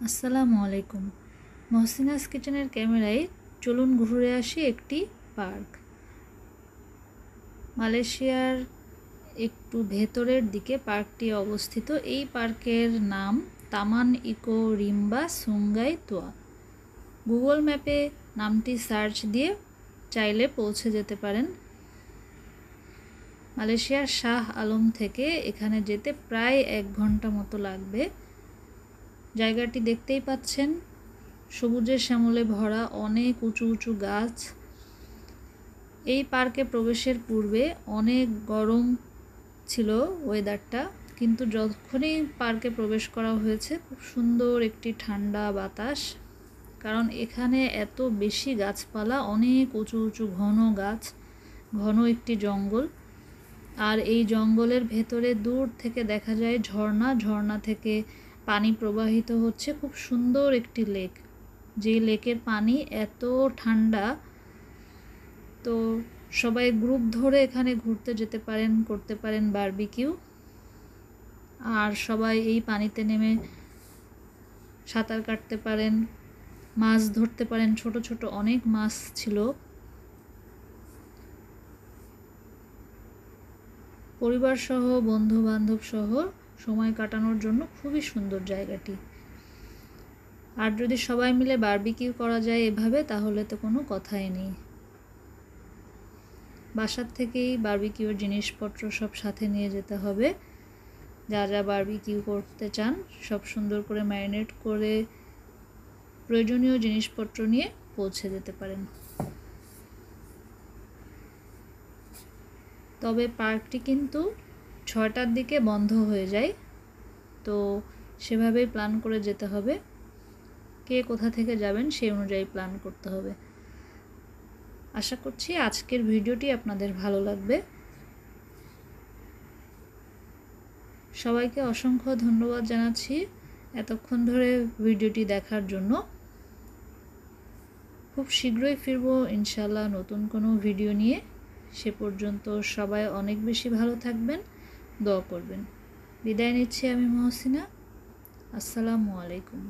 আসসালামু আলাইকুম। মহসিনাস কিচেনের ক্যামেরায় চলুন ঘুরে আসি একটি পার্ক। মালয়েশিয়ার একটু ভেতরের দিকে পার্কটি অবস্থিত। এই পার্কের নাম তামান ইকো রিম্বা সুঙ্গাই তোয়া। গুগল ম্যাপে নামটি সার্চ দিয়ে চাইলে পৌঁছে যেতে পারেন। মালয়েশিয়ার শাহ আলম থেকে এখানে যেতে প্রায় 1 ঘন্টা মতো লাগবে। জায়গাটি দেখতেই পাচ্ছেন, সবুজে শ্যামলে ভরা অনেক উঁচু উঁচু গাছ। এই পার্কে প্রবেশের পূর্বে অনেক গরম ছিল ওয়েদারটা, কিন্তু যখনই পার্কে প্রবেশ করা হয়েছে খুব সুন্দর একটি ঠান্ডা বাতাস। কারণ এখানে এত বেশি গাছপালা, অনেক উঁচু উঁচু ঘন গাছ, ঘন একটি জঙ্গল। আর এই জঙ্গলের ভেতরে দূর থেকে দেখা যায় ঝর্ণা, ঝর্ণা থেকে পানি প্রবাহিত হচ্ছে। খুব সুন্দর একটি লেক, যে লেকের পানি এত ঠান্ডা। তো সবাই গ্রুপ ধরে এখানে ঘুরতে যেতে পারেন, করতে পারেন বারবিকিউ। আর সবাই এই পানিতে নেমে সাঁতার কাটতে পারেন, মাছ ধরতে পারেন। ছোট ছোট অনেক মাছ ছিল। পরিবার সহ, বন্ধু বান্ধব সহ সময় কাটানোর জন্য খুবই সুন্দর জায়গাটি। আর যদি সবাই মিলে বারবিকিউ করা যায় এভাবে, তাহলে তো কোনো কথাই নেই। বাসার থেকেই বারবিকিউর জিনিসপত্র সব সাথে নিয়ে যেতে হবে। যা যা বারবিকিউ করতে চান সব সুন্দর করে ম্যারিনেট করে প্রয়োজনীয় জিনিসপত্র নিয়ে পৌঁছে যেতে পারেন। তবে পার্কটি কিন্তু 6টার দিকে বন্ধ হয়ে যায়, তো সেভাবেই প্ল্যান করে যেতে হবে। কে কোথা থেকে যাবেন সেই অনুযায়ী প্ল্যান করতে হবে। আশা করছি আজকের ভিডিওটি আপনাদের ভালো লাগবে। সবাইকে অসংখ্য ধন্যবাদ জানাচ্ছি এতক্ষণ ধরে ভিডিওটি দেখার জন্য। খুব শীঘ্রই ফিরবো ইনশাআল্লাহ নতুন কোনো ভিডিও নিয়ে। সে পর্যন্ত সবাই অনেক বেশি ভালো থাকবেন, দোয়া করবেন। বিদায় নিচ্ছি আমি মহসিনা। আসসালামু আলাইকুম।